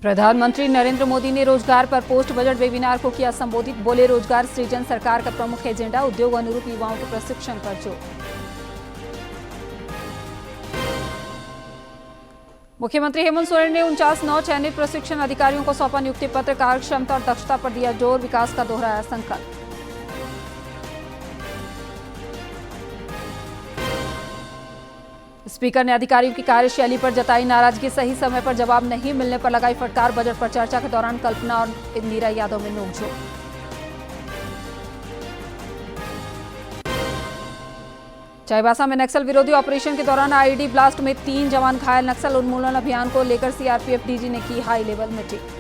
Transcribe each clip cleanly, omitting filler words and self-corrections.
प्रधानमंत्री नरेंद्र मोदी ने रोजगार पर पोस्ट बजट वेबिनार को किया संबोधित। बोले, रोजगार सृजन सरकार का प्रमुख एजेंडा, उद्योग अनुरूप युवाओं के प्रशिक्षण पर जोर। मुख्यमंत्री हेमंत सोरेन ने 49 नौ चयनित प्रशिक्षण अधिकारियों को सौंपा नियुक्ति पत्र। कार्यक्षमता और दक्षता पर दिया जोर, विकास का दोहराया संकल्प। स्पीकर ने अधिकारियों की कार्यशैली पर जताई नाराजगी। सही समय पर जवाब नहीं मिलने पर लगाई फटकार। बजट पर चर्चा के दौरान कल्पना और इंदिरा यादव में नोकझोंक। चाईबासा में नक्सल विरोधी ऑपरेशन के दौरान आईईडी ब्लास्ट में 3 जवान घायल। नक्सल उन्मूलन अभियान को लेकर सीआरपीएफ डीजी ने की हाई लेवल मीटिंग।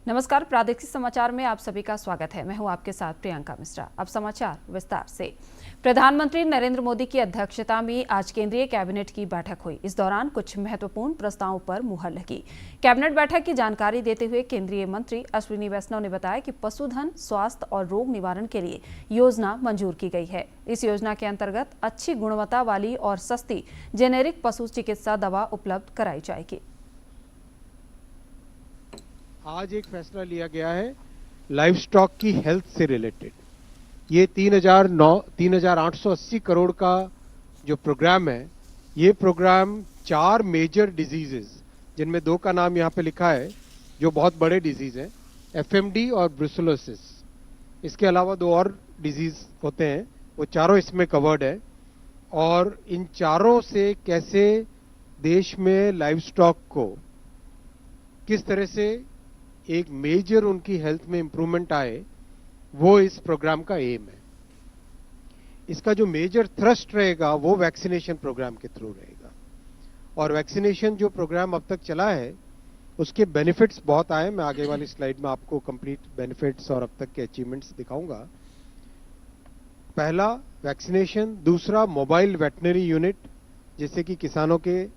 नमस्कार, प्रादेशिक समाचार में आप सभी का स्वागत है। मैं हूं आपके साथ प्रियंका मिश्रा। अब समाचार विस्तार से। प्रधानमंत्री नरेंद्र मोदी की अध्यक्षता में आज केंद्रीय कैबिनेट की बैठक हुई। इस दौरान कुछ महत्वपूर्ण प्रस्तावों पर मुहर लगी। कैबिनेट बैठक की जानकारी देते हुए केंद्रीय मंत्री अश्विनी वैष्णव ने बताया कि पशुधन, स्वास्थ्य और रोग निवारण के लिए योजना मंजूर की गई है। इस योजना के अंतर्गत अच्छी गुणवत्ता वाली और सस्ती जेनेरिक पशु चिकित्सा दवा उपलब्ध कराई जाएगी। आज एक फैसला लिया गया है लाइव स्टॉक की हेल्थ से रिलेटेड। ये 3,880 करोड़ का जो प्रोग्राम है, ये प्रोग्राम 4 मेजर डिजीजेस, जिनमें 2 का नाम यहाँ पे लिखा है जो बहुत बड़े डिजीज हैं, एफएमडी और ब्रुसेलोसिस। इसके अलावा 2 और डिजीज होते हैं, वो चारों इसमें कवर्ड है। और इन चारों से कैसे देश में लाइव स्टॉक को किस तरह से एक मेजर उनकी हेल्थ में इंप्रूवमेंट आए, वो इस प्रोग्राम का एम है। इसका जो मेजर थ्रस्ट रहेगा वो वैक्सीनेशन प्रोग्राम के थ्रू रहेगा। और वैक्सीनेशन जो प्रोग्राम अब तक चला है उसके बेनिफिट्स बहुत आए। मैं आगे वाली स्लाइड में आपको कंप्लीट बेनिफिट्स और अब तक के अचीवमेंट्स दिखाऊंगा। पहला वैक्सीनेशन, दूसरा मोबाइल वेटनरी यूनिट, जिससे कि किसानों के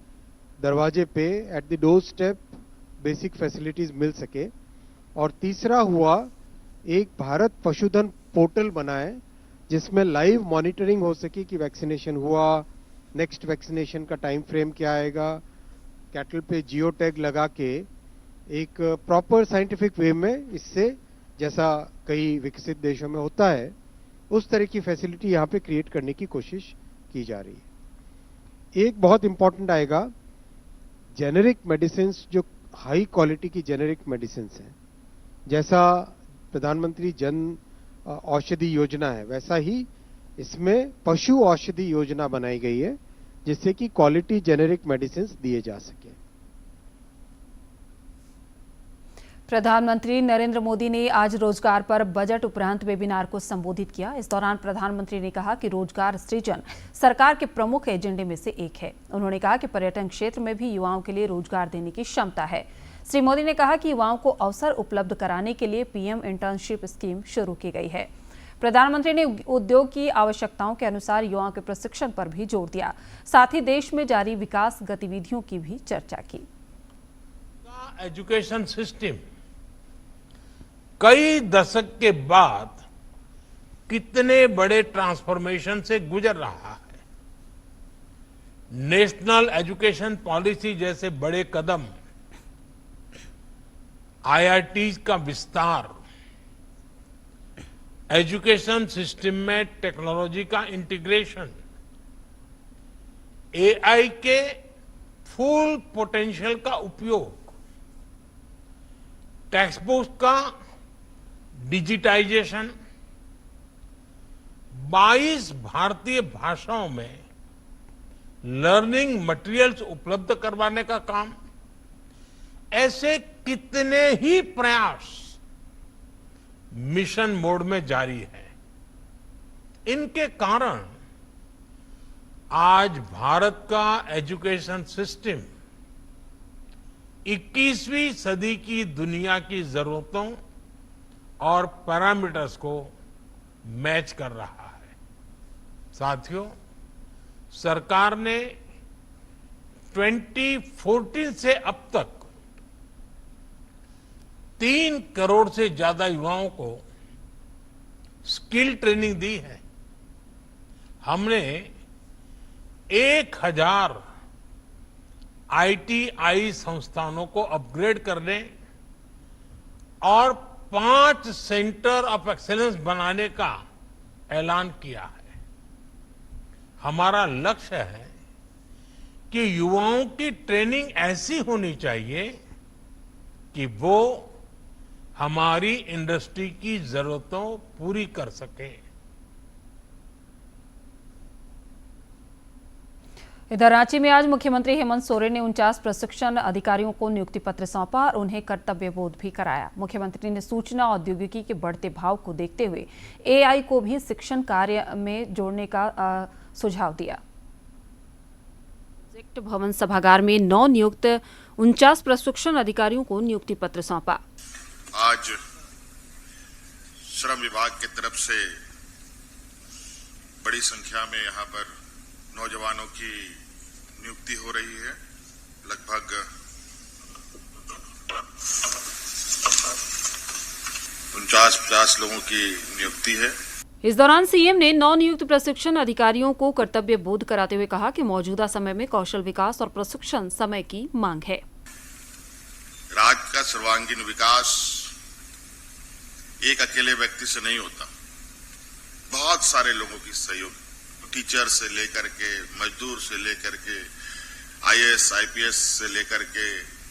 दरवाजे पे at the doorstep basic facilities मिल सके। और तीसरा हुआ एक भारत पशुधन पोर्टल बनाए जिसमें लाइव मॉनिटरिंग हो सके कि वैक्सीनेशन हुआ, नेक्स्ट वैक्सीनेशन का टाइम फ्रेम क्या आएगा, कैटल पे जियो टैग लगा के एक प्रॉपर साइंटिफिक वे में, इससे जैसा कई विकसित देशों में होता है उस तरह की फैसिलिटी यहाँ पे क्रिएट करने की कोशिश की जा रही है। एक बहुत इंपॉर्टेंट आएगा जेनेरिक मेडिसिन, जो हाई क्वालिटी की जेनेरिक मेडिसिन हैं। जैसा प्रधानमंत्री जन औषधि योजना है, वैसा ही इसमें पशु औषधि योजना बनाई गई है जिससे कि क्वालिटी जेनेरिक मेडिसिन दिए जा सके। प्रधानमंत्री नरेंद्र मोदी ने आज रोजगार पर बजट उपरांत वेबिनार को संबोधित किया। इस दौरान प्रधानमंत्री ने कहा कि रोजगार सृजन सरकार के प्रमुख एजेंडे में से एक है। उन्होंने कहा कि पर्यटन क्षेत्र में भी युवाओं के लिए रोजगार देने की क्षमता है। श्री मोदी ने कहा कि युवाओं को अवसर उपलब्ध कराने के लिए पीएम इंटर्नशिप स्कीम शुरू की गई है। प्रधानमंत्री ने उद्योग की आवश्यकताओं के अनुसार युवाओं के प्रशिक्षण पर भी जोर दिया। साथ ही देश में जारी विकास गतिविधियों की भी चर्चा की। एजुकेशन सिस्टम कई दशक के बाद कितने बड़े ट्रांसफॉर्मेशन से गुजर रहा है। नेशनल एजुकेशन पॉलिसी जैसे बड़े कदम, आईआईटी का विस्तार, एजुकेशन सिस्टम में टेक्नोलॉजी का इंटीग्रेशन, एआई के फुल पोटेंशियल का उपयोग, टेक्स्ट बुक का डिजिटाइजेशन, 22 भारतीय भाषाओं में लर्निंग मटेरियल्स उपलब्ध करवाने का काम, ऐसे कितने ही प्रयास मिशन मोड में जारी है। इनके कारण आज भारत का एजुकेशन सिस्टम 21वीं सदी की दुनिया की जरूरतों और पैरामीटर्स को मैच कर रहा है। साथियों, सरकार ने 2014 से अब तक 3 करोड़ से ज्यादा युवाओं को स्किल ट्रेनिंग दी है। हमने 1000 ITI संस्थानों को अपग्रेड करने और 5 सेंटर ऑफ एक्सीलेंस बनाने का ऐलान किया है। हमारा लक्ष्य है कि युवाओं की ट्रेनिंग ऐसी होनी चाहिए कि वो हमारी इंडस्ट्री की जरूरतों पूरी कर सके। इधर रांची में आज मुख्यमंत्री हेमंत सोरेन ने 49 प्रशिक्षण अधिकारियों को नियुक्ति पत्र सौंपा और उन्हें कर्तव्य बोध भी कराया। मुख्यमंत्री ने सूचना औद्योगिकी के बढ़ते भाव को देखते हुए AI को भी शिक्षण कार्य में जोड़ने का सुझाव दिया। प्रोजेक्ट भवन सभागार में नव नियुक्त 49 प्रशिक्षण अधिकारियों को नियुक्ति पत्र सौंपा। आज श्रम विभाग की तरफ से बड़ी संख्या में यहाँ पर नौजवानों की नियुक्ति हो रही है। लगभग 49-50 लोगों की नियुक्ति है। इस दौरान सीएम ने नवनियुक्त प्रशिक्षण अधिकारियों को कर्तव्य बोध कराते हुए कहा कि मौजूदा समय में कौशल विकास और प्रशिक्षण समय की मांग है। राज्य का सर्वांगीण विकास एक अकेले व्यक्ति से नहीं होता, बहुत सारे लोगों की सहयोग, टीचर से लेकर के, मजदूर से लेकर के, IAS, IPS से लेकर के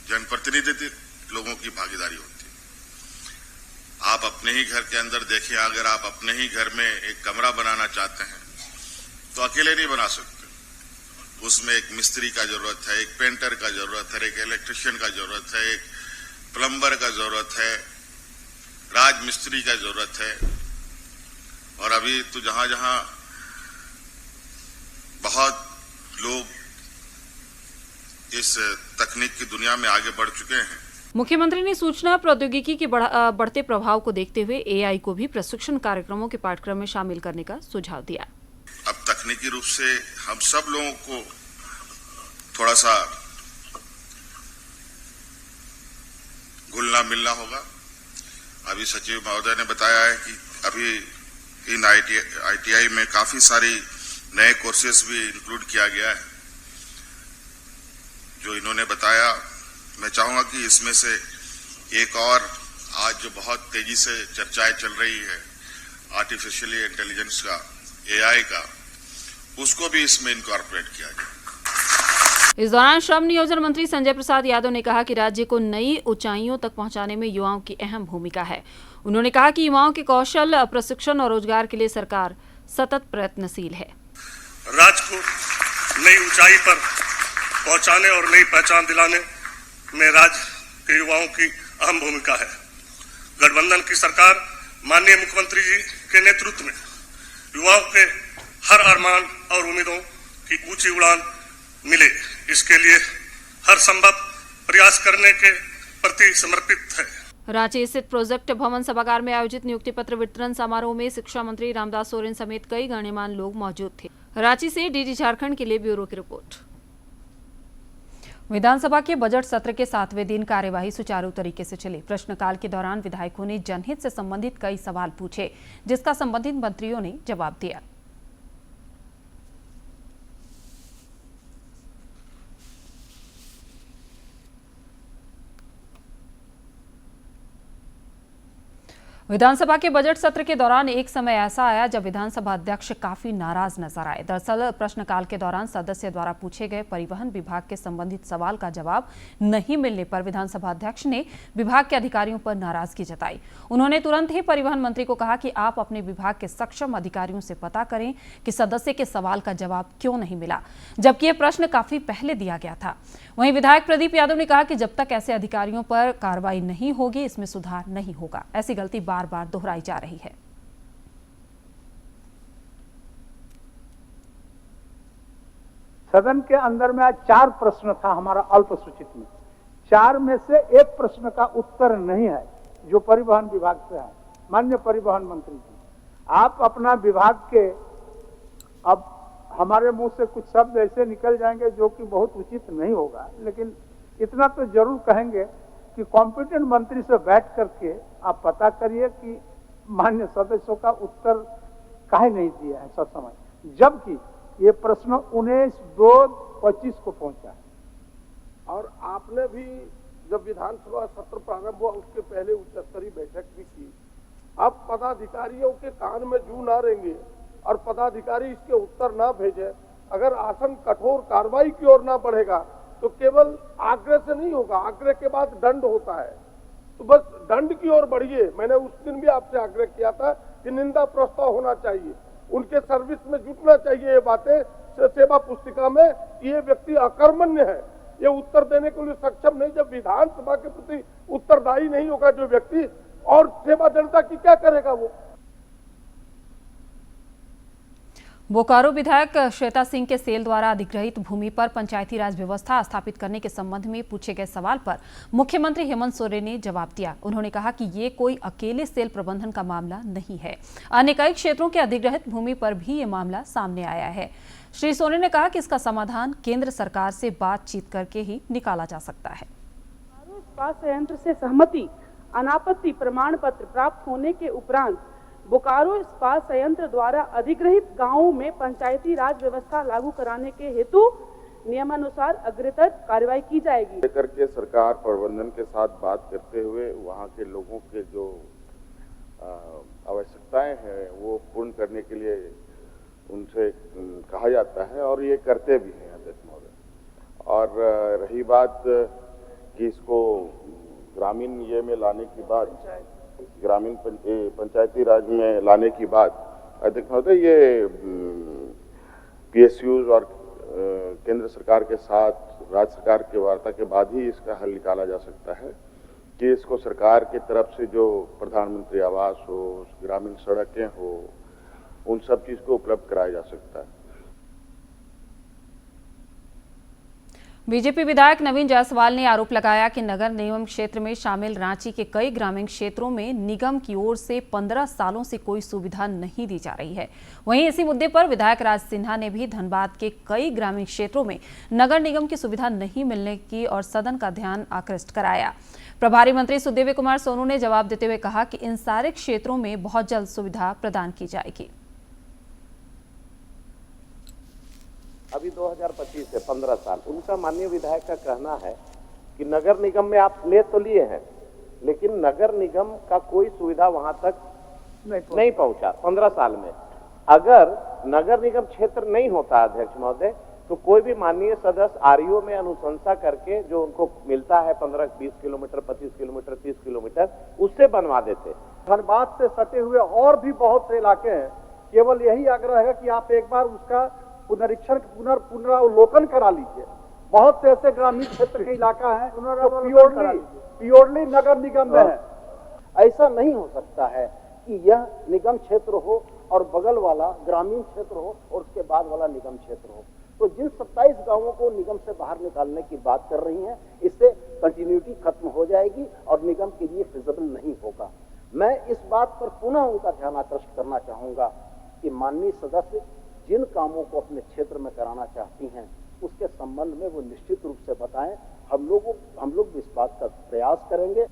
जनप्रतिनिधि लोगों की भागीदारी होती है। आप अपने ही घर के अंदर देखें, अगर आप अपने ही घर में एक कमरा बनाना चाहते हैं तो अकेले नहीं बना सकते। उसमें एक मिस्त्री का जरूरत है, एक पेंटर का जरूरत है, एक इलेक्ट्रिशियन का जरूरत है, एक प्लम्बर का जरूरत है, राजमिस्त्री का जरूरत है। और अभी तो जहां जहां बहुत लोग इस तकनीक की दुनिया में आगे बढ़ चुके हैं। मुख्यमंत्री ने सूचना प्रौद्योगिकी के बढ़ते प्रभाव को देखते हुए AI को भी प्रशिक्षण कार्यक्रमों के पाठ्यक्रम में शामिल करने का सुझाव दिया। अब तकनीकी रूप से हम सब लोगों को थोड़ा सा घुलना मिलना होगा। अभी सचिव महोदय ने बताया है कि अभी इन ITI में काफी सारी नए कोर्सेस भी इंक्लूड किया गया है। जो इन्होंने बताया, मैं चाहूंगा कि इसमें से एक और आज जो बहुत तेजी से चर्चाएं चल रही है आर्टिफिशियल इंटेलिजेंस का, AI का, उसको भी इसमें इनकॉर्पोरेट किया जाए। इस दौरान श्रम नियोजन मंत्री संजय प्रसाद यादव ने कहा कि राज्य को नई ऊंचाइयों तक पहुंचाने में युवाओं की अहम भूमिका है। उन्होंने कहा कि युवाओं के कौशल प्रशिक्षण और रोजगार के लिए सरकार सतत प्रयत्नशील है। राज्य को नई ऊंचाई पर पहुंचाने और नई पहचान दिलाने में राज्य के युवाओं की अहम भूमिका है। गठबंधन की सरकार माननीय मुख्यमंत्री जी के नेतृत्व में युवाओं के हर अरमान और उम्मीदों की ऊंची उड़ान मिले, इसके लिए हर संभव प्रयास करने के प्रति समर्पित है। रांची स्थित प्रोजेक्ट भवन सभागार में आयोजित नियुक्ति पत्र वितरण समारोह में शिक्षा मंत्री रामदास सोरेन समेत कई गणमान्य लोग मौजूद थे। रांची से DD झारखंड के लिए ब्यूरो की रिपोर्ट। विधानसभा के बजट सत्र के 7वें दिन कार्यवाही सुचारू तरीके से चली। प्रश्नकाल के दौरान विधायकों ने जनहित से संबंधित कई सवाल पूछे, जिसका संबंधित मंत्रियों ने जवाब दिया। विधानसभा के बजट सत्र के दौरान एक समय ऐसा आया जब विधानसभा अध्यक्ष काफी नाराज नजर आए। दरअसल प्रश्नकाल के दौरान सदस्य द्वारा पूछे गए परिवहन विभाग के संबंधित सवाल का जवाब नहीं मिलने पर विधानसभा अध्यक्ष ने विभाग के अधिकारियों पर नाराजगी जताई। उन्होंने तुरंत ही परिवहन मंत्री को कहा कि आप अपने विभाग के सक्षम अधिकारियों से पता करें कि सदस्य के सवाल का जवाब क्यों नहीं मिला, जबकि यह प्रश्न काफी पहले दिया गया था। वहीं विधायक प्रदीप यादव ने कहा कि जब तक ऐसे अधिकारियों पर कार्रवाई नहीं होगी, इसमें सुधार नहीं होगा। ऐसी गलती बार बार दोहराई जा रही है। सदन के अंदर में आज 4 प्रश्न था हमारा अल्प सूचित में। 4 में से एक प्रश्न का उत्तर नहीं है जो परिवहन विभाग से है। माननीय परिवहन मंत्री जी, आप अपना विभाग के, अब हमारे मुंह से कुछ शब्द ऐसे निकल जाएंगे जो कि बहुत उचित नहीं होगा, लेकिन इतना तो जरूर कहेंगे कि कॉम्पिटेंट मंत्री से बैठ करके आप पता करिए कि मान्य सदस्यों का उत्तर काहे नहीं दिया है सब समय, जबकि ये प्रश्न 19/2/25 को पहुंचा है। और आपने भी जब विधानसभा सत्र प्रारंभ हुआ उसके पहले उच्च स्तरीय बैठक भी की। अब पदाधिकारियों के कान में जू ना रेंगे और पदाधिकारी इसके उत्तर ना भेजे, अगर आसन कठोर कार्रवाई की ओर ना बढ़ेगा तो केवल आग्रह से नहीं होगा, आग्रह के बाद दंड होता है, तो बस दंड की ओर बढ़िए। मैंने उस दिन भी आपसे आग्रह किया था कि निंदा प्रस्ताव होना चाहिए, उनके सर्विस में जुटना चाहिए। ये बातें सेवा पुस्तिका में ये व्यक्ति अकर्मण्य है, ये उत्तर देने के लिए सक्षम नहीं। जब विधानसभा के प्रति उत्तरदायी नहीं होगा जो व्यक्ति, और सेवा जनता की क्या करेगा वो। बोकारो विधायक श्वेता सिंह के सेल द्वारा अधिग्रहित भूमि पर पंचायती राज व्यवस्था स्थापित करने के संबंध में पूछे गए सवाल पर मुख्यमंत्री हेमंत सोरेन ने जवाब दिया। उन्होंने कहा कि ये कोई अकेले सेल प्रबंधन का मामला नहीं है, अन्य कई क्षेत्रों के अधिग्रहित भूमि पर भी ये मामला सामने आया है। श्री सोरेन ने कहा कि इसका समाधान केंद्र सरकार से बातचीत करके ही निकाला जा सकता है। इस्पात संयंत्र से सहमति अनापत्ति प्रमाण पत्र प्राप्त होने के उपरांत बोकारो इस्पात संयंत्र द्वारा अधिग्रहित गांवों में पंचायती राज व्यवस्था लागू कराने के हेतु नियमानुसार अग्रतर कार्रवाई की जाएगी। लेकर के सरकार प्रबंधन के साथ बात करते हुए वहां के लोगों के जो आवश्यकताएं हैं वो पूर्ण करने के लिए उनसे कहा जाता है और ये करते भी हैं अध्यक्ष महोदय। और रही बात कि इसको ग्रामीण ये में लाने की बात, ग्रामीण पंचायती राज में लाने की बात, अध्यक्ष महोदय ये पीएसयूज और केंद्र सरकार के साथ राज्य सरकार की वार्ता के बाद ही इसका हल निकाला जा सकता है कि इसको सरकार की तरफ से जो प्रधानमंत्री आवास हो, ग्रामीण सड़कें हो, उन सब चीज को उपलब्ध कराया जा सकता है। बीजेपी विधायक नवीन जायसवाल ने आरोप लगाया कि नगर निगम क्षेत्र में शामिल रांची के कई ग्रामीण क्षेत्रों में निगम की ओर से 15 सालों से कोई सुविधा नहीं दी जा रही है। वहीं इसी मुद्दे पर विधायक राज सिन्हा ने भी धनबाद के कई ग्रामीण क्षेत्रों में नगर निगम की सुविधा नहीं मिलने की और सदन का ध्यान आकृष्ट कराया। प्रभारी मंत्री सुदेवी कुमार सोनू ने जवाब देते हुए कहा कि इन सारे क्षेत्रों में बहुत जल्द सुविधा प्रदान की जाएगी। अभी 2025 से 15 साल उनका माननीय विधायक का कहना है कि नगर निगम में आप ले तो लिए हैं, लेकिन नगर निगम का कोई सुविधा वहां तक नहीं पहुंचा 15 साल में। अगर नगर निगम क्षेत्र नहीं होता अध्यक्ष महोदय, तो कोई भी माननीय सदस्य आरईओ में अनुशंसा करके जो उनको मिलता है 15-20 किलोमीटर, 25 किलोमीटर, 30 किलोमीटर, उससे बनवा देते। धनबाद से सटे हुए और भी बहुत से इलाके हैं, केवल यही आग्रह है कि आप एक बार उसका पुनरीक्षण पुनरावलोकन करा लीजिए। बहुत से ऐसे ग्रामीण क्षेत्र के इलाका है प्योरली नगर निगम में है। ऐसा नहीं हो सकता है कि यह निगम क्षेत्र हो और बगल वाला ग्रामीण क्षेत्र हो और उसके बाद वाला निगम क्षेत्र हो। तो जिन 27 गांवों को निगम से बाहर निकालने की बात कर रही हैं, इससे कंटिन्यूटी खत्म हो जाएगी और निगम के लिए फिजिबल नहीं होगा। मैं इस बात पर पुनः उनका ध्यान आकृष्ट करना चाहूंगा कि माननीय सदस्य जिन कामों को अपने क्षेत्र में कराना चाहती हैं उसके संबंध में वो निश्चित रूप से बताएं। हम लोग इस बात का प्रयास करेंगे।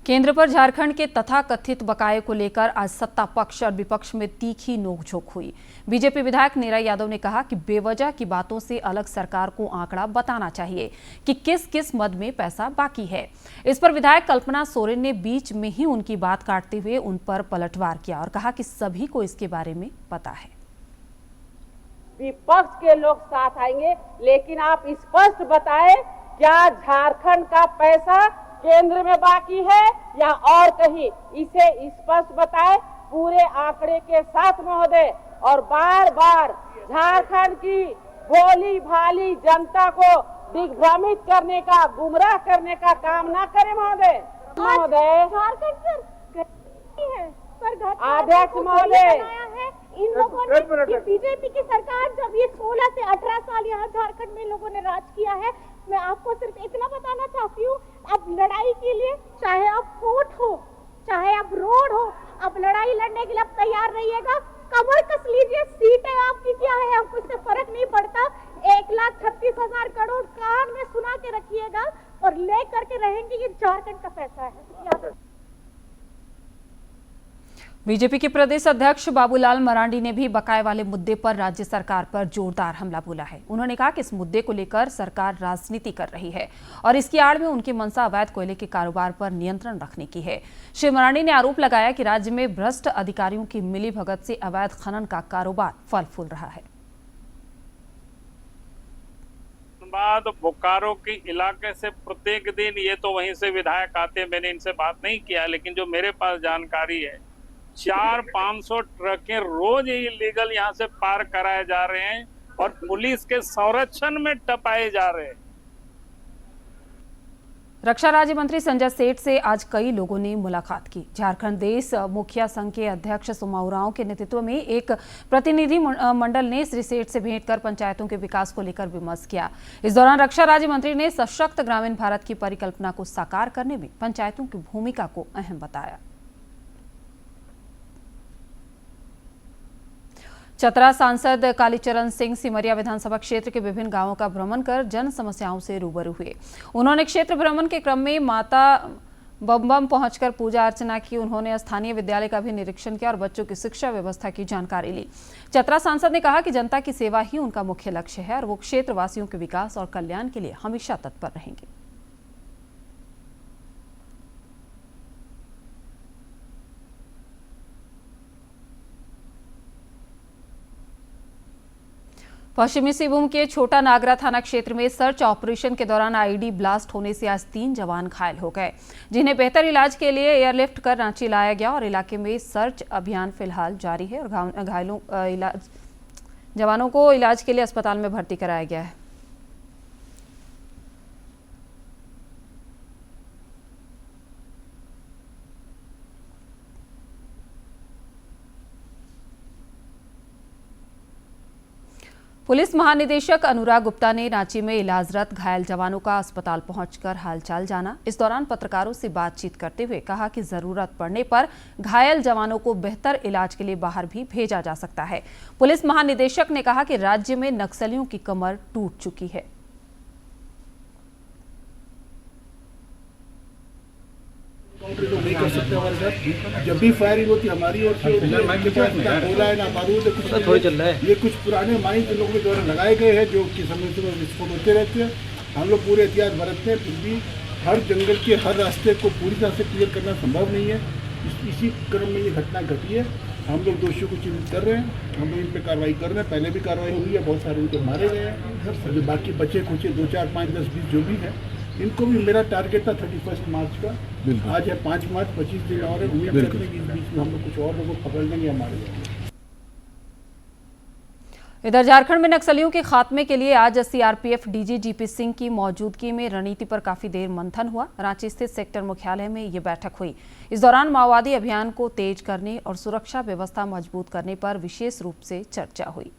केंद्र पर झारखंड के तथाकथित बकाये को लेकर आज सत्ता पक्ष और विपक्ष में तीखी नोकझोंक हुई। बीजेपी विधायक नीरा यादव ने कहा कि बेवजह की बातों से अलग सरकार को आंकड़ा बताना चाहिए कि किस किस मद में पैसा बाकी है। इस पर विधायक कल्पना सोरेन ने बीच में ही उनकी बात काटते हुए उन पर पलटवार किया और कहा कि सभी को इसके बारे में पता है। विपक्ष के लोग साथ आएंगे, लेकिन आप स्पष्ट बताएं क्या झारखंड का पैसा केंद्र में बाकी है या और कहीं, इसे स्पष्ट बताएं पूरे आंकड़े के साथ महोदय। और बार बार झारखंड की भोली भाली जनता को दिग्भ्रमित करने का, गुमराह करने का काम ना करें महोदय। झारखंड अध्यक्ष महोदय, इन लोगों ने बीजेपी की सरकार जब ये 16 से 18 साल यहाँ झारखंड में लोगों ने राज किया है, मैं आपको सिर्फ इतना बताना चाहती हूँ, अब लड़ाई के लिए चाहे अब कोर्ट हो चाहे अब रोड हो, अब लड़ाई लड़ने के लिए अब तैयार रहिएगा। कमर कस लीजिए, सीटें आपकी क्या है, हमको इससे फर्क नहीं पड़ता, 1,36,000 करोड़ कान में सुना के रखिएगा और ले करके रहेंगे, ये झारखंड का पैसा है। बीजेपी के प्रदेश अध्यक्ष बाबूलाल मरांडी ने भी बकाये वाले मुद्दे पर राज्य सरकार पर जोरदार हमला बोला है। उन्होंने कहा कि इस मुद्दे को लेकर सरकार राजनीति कर रही है और इसकी आड़ में उनकी मंशा अवैध कोयले के कारोबार पर नियंत्रण रखने की है। श्री मरांडी ने आरोप लगाया कि राज्य में भ्रष्ट अधिकारियों की मिलीभगत से अवैध खनन का कारोबार फल फूल रहा है। बाद बोकारो के इलाके से प्रत्येक दिन, ये तो वहीं से विधायक आते, मैंने इनसे बात नहीं किया, लेकिन जो मेरे पास जानकारी है 400-500 ट्रकें रोज इलीगल यहाँ से पार कराए जा रहे हैं और पुलिस के संरक्षण में टपाए जा रहे हैं। रक्षा राज्य मंत्री संजय सेठ से आज कई लोगों ने मुलाकात की। झारखंड देश मुखिया संघ के अध्यक्ष सुमा उरांव के नेतृत्व में एक प्रतिनिधि मंडल ने श्री सेठ से भेंट कर पंचायतों के विकास को लेकर विमर्श किया। इस दौरान रक्षा राज्य मंत्री ने सशक्त ग्रामीण भारत की परिकल्पना को साकार करने में पंचायतों की भूमिका को अहम बताया। चतरा सांसद कालीचरण सिंह सिमरिया विधानसभा क्षेत्र के विभिन्न गांवों का भ्रमण कर जन समस्याओं से रूबरू हुए। उन्होंने क्षेत्र भ्रमण के क्रम में माता बम पहुंचकर पूजा अर्चना की। उन्होंने स्थानीय विद्यालय का भी निरीक्षण किया और बच्चों की शिक्षा व्यवस्था की जानकारी ली। चतरा सांसद ने कहा कि जनता की सेवा ही उनका मुख्य लक्ष्य है और वो क्षेत्रवासियों के विकास और कल्याण के लिए हमेशा तत्पर रहेंगे। पश्चिमी सिंहभूम के छोटा नागरा थाना क्षेत्र में सर्च ऑपरेशन के दौरान आईईडी ब्लास्ट होने से आज 3 जवान घायल हो गए, जिन्हें बेहतर इलाज के लिए एयरलिफ्ट कर रांची लाया गया और इलाके में सर्च अभियान फिलहाल जारी है और घायलों जवानों को इलाज के लिए अस्पताल में भर्ती कराया गया है। पुलिस महानिदेशक अनुराग गुप्ता ने रांची में इलाजरत घायल जवानों का अस्पताल पहुंचकर हालचाल जाना। इस दौरान पत्रकारों से बातचीत करते हुए कहा कि जरूरत पड़ने पर घायल जवानों को बेहतर इलाज के लिए बाहर भी भेजा जा सकता है। पुलिस महानिदेशक ने कहा कि राज्य में नक्सलियों की कमर टूट चुकी है। नहीं कर सकते हमारे साथ। जब भी फायरिंग होती हमारी ओर से गोला है ना बारूद है, कुछ थोड़ी चल रहा है। ये कुछ पुराने माइन जो लोगों के द्वारा लगाए गए हैं जो कि समय से विस्फोट होते रहते हैं। हम लोग पूरे एहतियात बरतते हैं, फिर भी हर जंगल के हर रास्ते को पूरी तरह से क्लियर करना संभव नहीं है। इसी क्रम में ये घटना घटी है। हम लोग दोषियों को चिन्हित कर रहे हैं, हम लोग इन पर कार्रवाई कर रहे हैं। पहले भी कार्रवाई हुई है, बहुत सारे इनके मारे गए हैं। जो बाकी बचे कुचे 2, 4, 5, 10, 20 जो भी है, इनको भी मेरा टारगेट था 31 मार्च का। आज है 5 मार्च, 25 दिन और है। उम्मीद करते हैं कि इस बीच में हम लोग कुछ और लोगों को पकड़ लेंगे हमारे। इधर झारखंड में नक्सलियों के खात्मे के लिए आज सीआरपीएफ डीजी जीपी सिंह की मौजूदगी में रणनीति पर काफी देर मंथन हुआ। रांची स्थित सेक्टर मुख्यालय में ये बैठक हुई। इस दौरान माओवादी अभियान को तेज करने और सुरक्षा व्यवस्था मजबूत करने पर विशेष रूप से चर्चा हुई।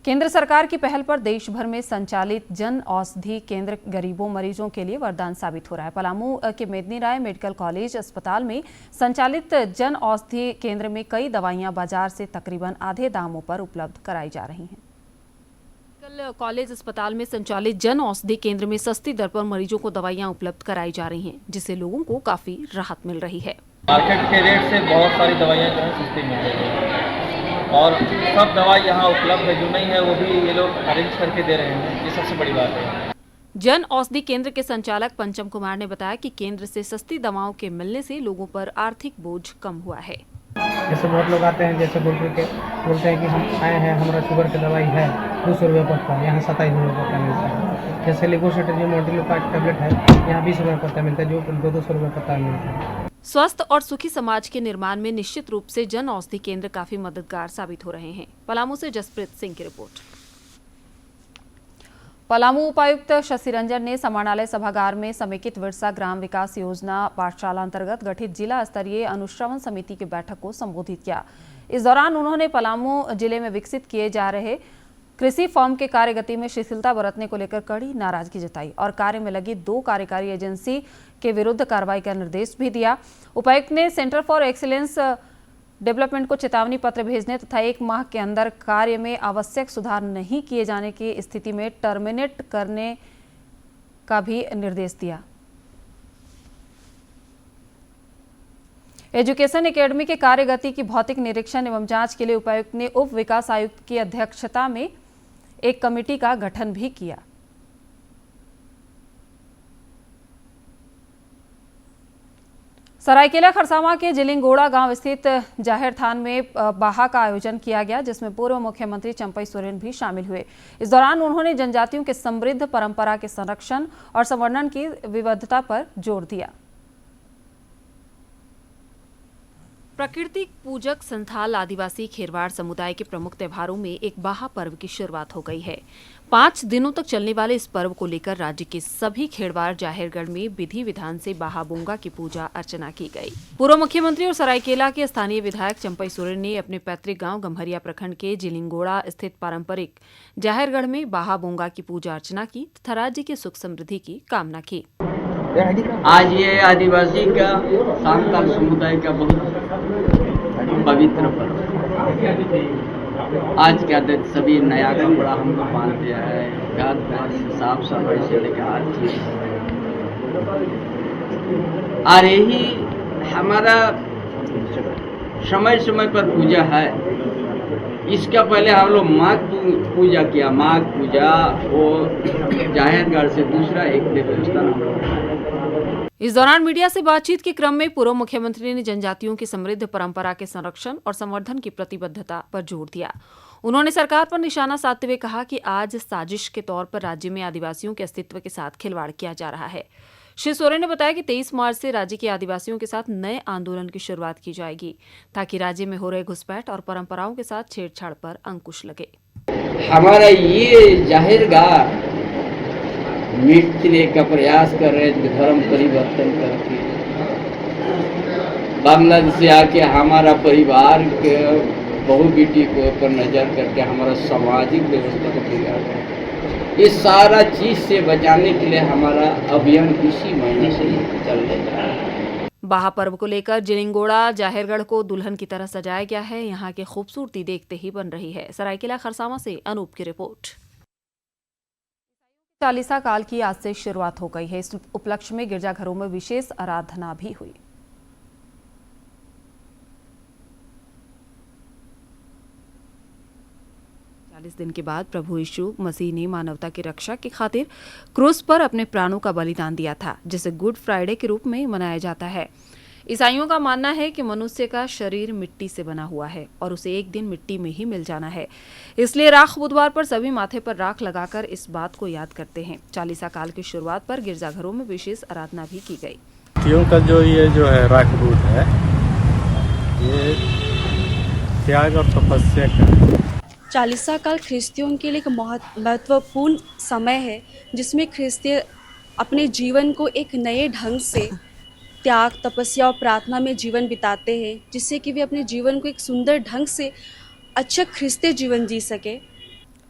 केंद्र सरकार की पहल पर देश भर में संचालित जन औषधि केंद्र गरीबों मरीजों के लिए वरदान साबित हो रहा है। पलामू के मेदिनी राय मेडिकल कॉलेज अस्पताल में संचालित जन औषधि केंद्र में कई दवाइयां बाजार से तकरीबन आधे दामों पर उपलब्ध कराई जा रही हैं। मेडिकल कॉलेज अस्पताल में संचालित जन औषधि केंद्र में सस्ती दर पर मरीजों को दवाइयां उपलब्ध कराई जा रही हैं, जिससे लोगों को काफी राहत मिल रही है। मार्केट के रेट से बहुत सारी दवाइयां जो है सस्ती मिल रही है और सब दवाई यहाँ उपलब्ध है, जो नहीं है वो भी ये लोग अरेंज करके दे रहे हैं। ये सबसे बड़ी बात है। जन औषधि केंद्र के संचालक पंचम कुमार ने बताया कि केंद्र से सस्ती दवाओं के मिलने से लोगों पर आर्थिक बोझ कम हुआ है। जैसे बहुत लोग आते हैं, जैसे बोलते हैं कि हम आए हैं, हमारा शुगर की दवाई है 200 रुपये पड़ता है, यहाँ 27 रुपये पड़ता मिलता है। जैसे लिपोसिट्रीजिन मोडिलो का टैबलेट है, यहाँ 20 रुपये पड़ता मिलता है, जो 200 रुपये पड़ता मिलता है। स्वस्थ और सुखी समाज के निर्माण में निश्चित रूप से जन औषधि केंद्र काफी मददगार साबित हो रहे हैं। पलामू से जसप्रीत सिंह की रिपोर्ट। पलामू उपायुक्त शशि रंजन ने समाणालय सभागार में समेकित विरसा ग्राम विकास योजना पाठशाला अंतर्गत गठित जिला स्तरीय अनुश्रवण समिति की बैठक को संबोधित किया। इस दौरान उन्होंने पलामू जिले में विकसित किए जा रहे कृषि फॉर्म के कार्य गति में शिथिलता बरतने को लेकर कड़ी नाराजगी जताई और कार्य में लगी 2 कार्यकारी एजेंसी के विरुद्ध कार्रवाई का निर्देश भी दिया। उपायुक्त ने सेंटर फॉर एक्सीलेंस डेवलपमेंट को चेतावनी पत्र भेजने तथा 1 माह के अंदर कार्य में आवश्यक सुधार नहीं किए जाने की स्थिति में टर्मिनेट करने का भी निर्देश दिया। एजुकेशन एकेडमी के कार्यगति की भौतिक निरीक्षण एवं जांच के लिए उपायुक्त ने उप विकास आयुक्त की अध्यक्षता में एक कमेटी का गठन भी किया। सरायकेला खरसावां के जिलिंगोड़ा गांव स्थित जाहिर थान में बाहा का आयोजन किया गया, जिसमें पूर्व मुख्यमंत्री चंपई सोरेन भी शामिल हुए। इस दौरान उन्होंने जनजातियों के समृद्ध परंपरा के संरक्षण और संवर्धन की विविधता पर जोर दिया। प्राकृतिक पूजक संथाल आदिवासी खेरवाड़ समुदाय के प्रमुख त्योहारों में एक बाहा पर्व की शुरुआत हो गई है। 5 दिनों तक चलने वाले इस पर्व को लेकर राज्य के सभी खेरवाड़ जाहिरगढ़ में विधि विधान से बाहा बोंगा की पूजा अर्चना की गई। पूर्व मुख्यमंत्री और सरायकेला के स्थानीय विधायक चंपई सोरेन ने अपने पैतृक गांव गम्हरिया प्रखंड के जिलिंगोड़ा स्थित पारंपरिक जाहिरगढ़ में बाहा बोंगा की पूजा अर्चना की तथा राज्य की सुख समृद्धि की कामना की। आज ये आदिवासी का सांताल समुदाय का बहुत पवित्र पर्व। आज क्या दिन सभी नया कपड़ा हमको बांधते हैं, घर द्वार से साफ सफाई से लेकर हर चीज। और यही हमारा समय समय पर पूजा है। इसका पहले हम लोग माघ पूजा किया। माघ पूजा वो जाहिरगढ़ से दूसरा एक देव स्थान। इस दौरान मीडिया से बातचीत के क्रम में पूर्व मुख्यमंत्री ने जनजातियों की समृद्ध परंपरा के संरक्षण और संवर्धन की प्रतिबद्धता पर जोर दिया। उन्होंने सरकार पर निशाना साधते हुए कहा कि आज साजिश के तौर पर राज्य में आदिवासियों के अस्तित्व के साथ खिलवाड़ किया जा रहा है। श्री सोरेन ने बताया कि 23 मार्च से राज्य के आदिवासियों के साथ नए आंदोलन की शुरुआत की जाएगी, ताकि राज्य में हो रहे घुसपैठ और परंपराओं के साथ छेड़छाड़ पर अंकुश लगे। हमारा ये जाहिरगढ़ मिटने का प्रयास कर रहे हैं, धर्म परिवर्तन करके बांग्लादेश से आके हमारा परिवार के बहु बेटी के ऊपर नजर करके हमारा सामाजिक व्यवस्था को बिगाड़ रहे हैं। इस सारा चीज से बचाने के लिए हमारा अभियान इसी महीने से चलने जा रहा है। बाहा पर्व को लेकर जिलिंगोड़ा जाहिरगढ़ को दुल्हन की तरह सजाया गया है। यहाँ की खूबसूरती देखते ही बन रही है। सरायकेला खरसावां से अनूप की रिपोर्ट। चालीसा काल की आज से शुरुआत हो गई है। इस उपलक्ष्य में गिरजाघरों में विशेष आराधना भी हुई। दिन के बाद प्रभु यीशु मसीह ने मानवता की रक्षा की खातिर क्रूस पर अपने प्राणों का बलिदान दिया था, जिसे गुड फ्राइडे के रूप में मनाया जाता है। ईसाइयों का मानना है कि मनुष्य का शरीर मिट्टी से बना हुआ है और उसे एक दिन मिट्टी में ही मिल जाना है। इसलिए राख बुधवार पर सभी माथे पर राख लगाकर इस बात को याद करते हैं। चालीसा काल की शुरुआत पर गिरजाघरों में विशेष आराधना भी की गई। का जो है राख बुध है, ये त्याग और तपस्या का। चालीसा काल ख्रिस्तियों के लिए एक महत्वपूर्ण समय है, जिसमें ख्रिस्ती अपने जीवन को एक नए ढंग से त्याग, तपस्या और प्रार्थना में जीवन बिताते हैं, जिससे कि वे अपने जीवन को एक सुंदर ढंग से अच्छा ख्रिस्ती जीवन जी सके।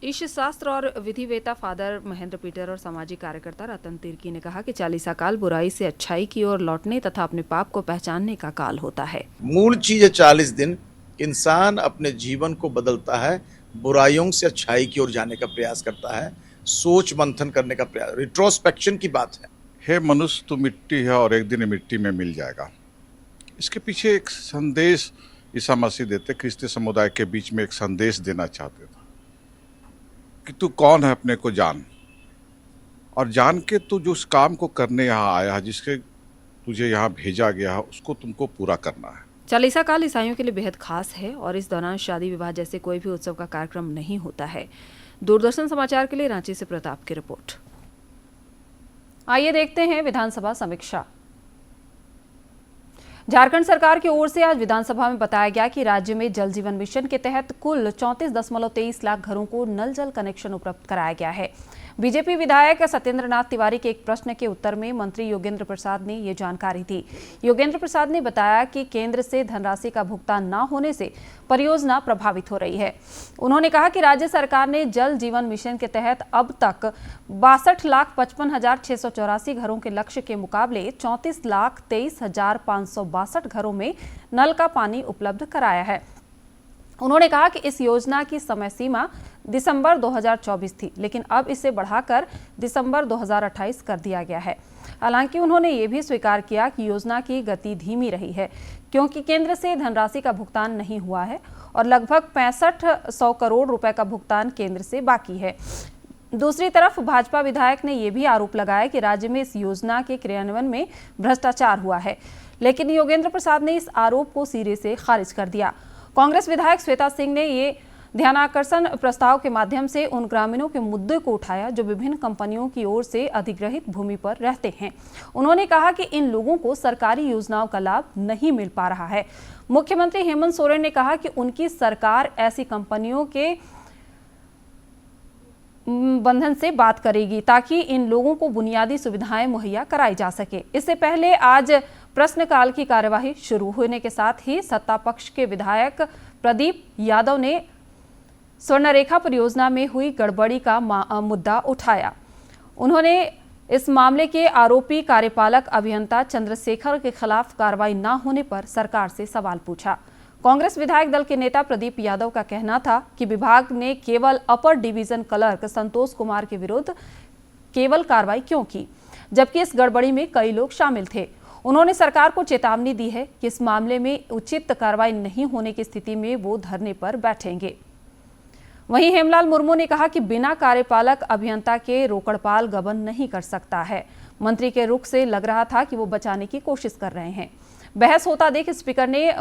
ईश शास्त्र और विधिवेता फादर महेंद्र पीटर और सामाजिक कार्यकर्ता रतन तिर्की ने कहा कि चालीसा काल बुराई से अच्छाई की ओर लौटने तथा अपने पाप को पहचानने का काल होता है। मूल चीज है 40 दिन इंसान अपने जीवन को बदलता है, बुराइयों से अच्छाई की ओर जाने का प्रयास करता है, सोच मंथन करने का प्रयास, रिट्रोस्पेक्शन की बात है। हे मनुष्य तू मिट्टी है और एक दिन मिट्टी में मिल जाएगा। इसके पीछे एक संदेश ईसा मसीह देते, ख्रिस्ती समुदाय के बीच में एक संदेश देना चाहते थे कि तू कौन है अपने को जान, और जान के तू जो उस काम को करने यहाँ आया है, जिसके तुझे यहाँ भेजा गया है, उसको तुमको पूरा करना है। चालीसा काल ईसाइयों के लिए बेहद खास है और इस दौरान शादी विवाह जैसे कोई भी उत्सव का कार्यक्रम नहीं होता है। दूरदर्शन समाचार के लिए रांची से प्रताप की रिपोर्ट। आइए देखते हैं विधानसभा समीक्षा। झारखंड सरकार की ओर से आज विधानसभा में बताया गया कि राज्य में जल जीवन मिशन के तहत कुल 34.23 लाख घरों को नल जल कनेक्शन उपलब्ध कराया गया है। बीजेपी विधायक सत्येंद्र नाथ तिवारी के एक प्रश्न के उत्तर में मंत्री योगेंद्र प्रसाद ने ये जानकारी दी। योगेंद्र प्रसाद ने बताया कि केंद्र से धनराशि का भुगतान न होने से परियोजना प्रभावित हो रही है। उन्होंने कहा कि राज्य सरकार ने जल जीवन मिशन के तहत अब तक 62,55,684 घरों के लक्ष्य के मुकाबले 34,23,562 घरों में नल का पानी उपलब्ध कराया है। उन्होंने कहा कि इस योजना की समय सीमा दिसंबर 2024 थी, लेकिन अब इसे बढ़ाकर दिसंबर 2028 कर दिया गया है। हालांकि उन्होंने ये भी स्वीकार किया कि योजना की गति धीमी रही है क्योंकि केंद्र से धनराशि का भुगतान नहीं हुआ है और लगभग 6500 करोड़ रुपए का भुगतान केंद्र से बाकी है। दूसरी तरफ भाजपा विधायक ने यह भी आरोप लगाया कि राज्य में इस योजना के क्रियान्वयन में भ्रष्टाचार हुआ है, लेकिन योगेंद्र प्रसाद ने इस आरोप को सिरे से खारिज कर दिया। कांग्रेस विधायक श्वेता सिंह ने ये ध्यानाकर्षण प्रस्ताव के माध्यम से उन ग्रामीणों के मुद्दे को उठाया जो विभिन्न कंपनियों की ओर से अधिग्रहित भूमि पर रहते हैं। उन्होंने कहा कि इन लोगों को सरकारी योजनाओं का लाभ नहीं मिल पा रहा है। मुख्यमंत्री हेमंत सोरेन ने कहा कि उनकी सरकार ऐसी कंपनियों के बंधन से बात करेगी ताकि इन लोगों को बुनियादी सुविधाएं मुहैया कराई जा सके। इससे पहले आज प्रश्नकाल की कार्यवाही शुरू होने के साथ ही सत्ता पक्ष के विधायक प्रदीप यादव ने स्वर्णरेखा परियोजना में हुई गड़बड़ी का मुद्दा उठाया। उन्होंने इस मामले के आरोपी कार्यपालक अभियंता चंद्रशेखर के खिलाफ कार्रवाई न होने पर सरकार से सवाल पूछा। कांग्रेस विधायक दल के नेता प्रदीप यादव का कहना था कि विभाग ने केवल upper division clerk Santosh Kumar के विरुद्ध केवल कार्रवाई क्यों की, जबकि इस गड़बड़ी में कई लोग शामिल थे। उन्होंने सरकार को चेतावनी दी है कि इस मामले में उचित कार्रवाई नहीं होने की स्थिति में वो धरने पर बैठेंगे। वहीं हेमलाल मुर्मू ने कहा कि बिना कार्यपालक अभियंता के रोकड़पाल गबन नहीं कर सकता है। मंत्री के रुख से लग रहा था कि वो बचाने की कोशिश कर रहे हैं। बहस होता देख स्पीकर ने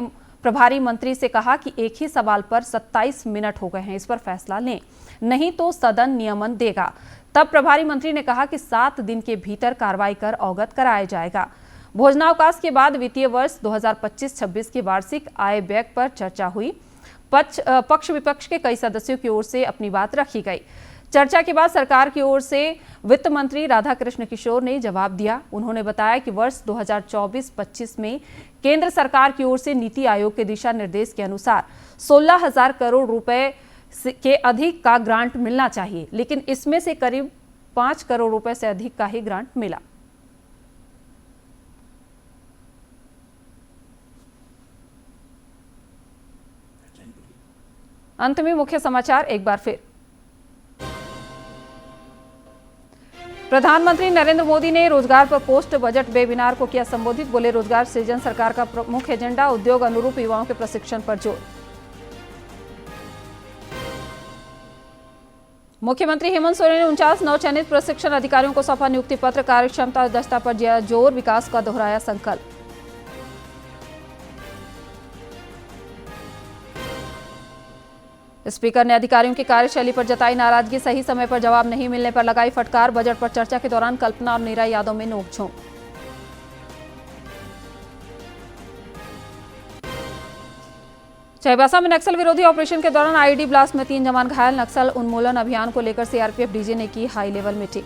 प्रभारी मंत्री से कहा कि एक ही सवाल पर 27 मिनट हो गए हैं, इस पर फैसला लें, नहीं तो सदन नियमन देगा। तब प्रभारी मंत्री ने कहा कि 7 दिन के भीतर कार्रवाई कर अवगत कराया जाएगा। भोजनावकाश के बाद वित्तीय वर्ष 2025-26 की वार्षिक आय व्यय पर चर्चा हुई। पक्ष विपक्ष के कई सदस्यों की ओर से अपनी बात रखी गई। चर्चा के बाद सरकार की ओर से वित्त मंत्री राधाकृष्ण किशोर ने जवाब दिया। उन्होंने बताया कि वर्ष 2024-25 में केंद्र सरकार की ओर से नीति आयोग के दिशा निर्देश के अनुसार 16,000 करोड़ रुपए के अधिक का ग्रांट मिलना चाहिए, लेकिन इसमें से करीब 5 करोड़ रुपए से अधिक का ही ग्रांट मिला। अंत में मुख्य समाचार एक बार फिर। प्रधानमंत्री नरेंद्र मोदी ने रोजगार पर पोस्ट बजट वेबिनार को किया संबोधित। बोले, रोजगार सृजन सरकार का प्रमुख एजेंडा, उद्योग अनुरूप युवाओं के प्रशिक्षण पर जोर। मुख्यमंत्री हेमंत सोरेन ने 49 नवचयनित प्रशिक्षण अधिकारियों को सौंपा नियुक्ति पत्र। कार्यक्षमता और दक्षता पर दिया जोर, विकास का दोहराया संकल्प। स्पीकर ने अधिकारियों की कार्यशैली पर जताई नाराजगी। सही समय पर जवाब नहीं मिलने पर लगाई फटकार। बजट पर चर्चा के दौरान कल्पना और नीरा यादव में नोकझोंक। चाईबासा में नक्सल विरोधी ऑपरेशन के दौरान आईईडी ब्लास्ट में 3 जवान घायल। नक्सल उन्मूलन अभियान को लेकर सीआरपीएफ डीजी ने की हाई लेवल मीटिंग।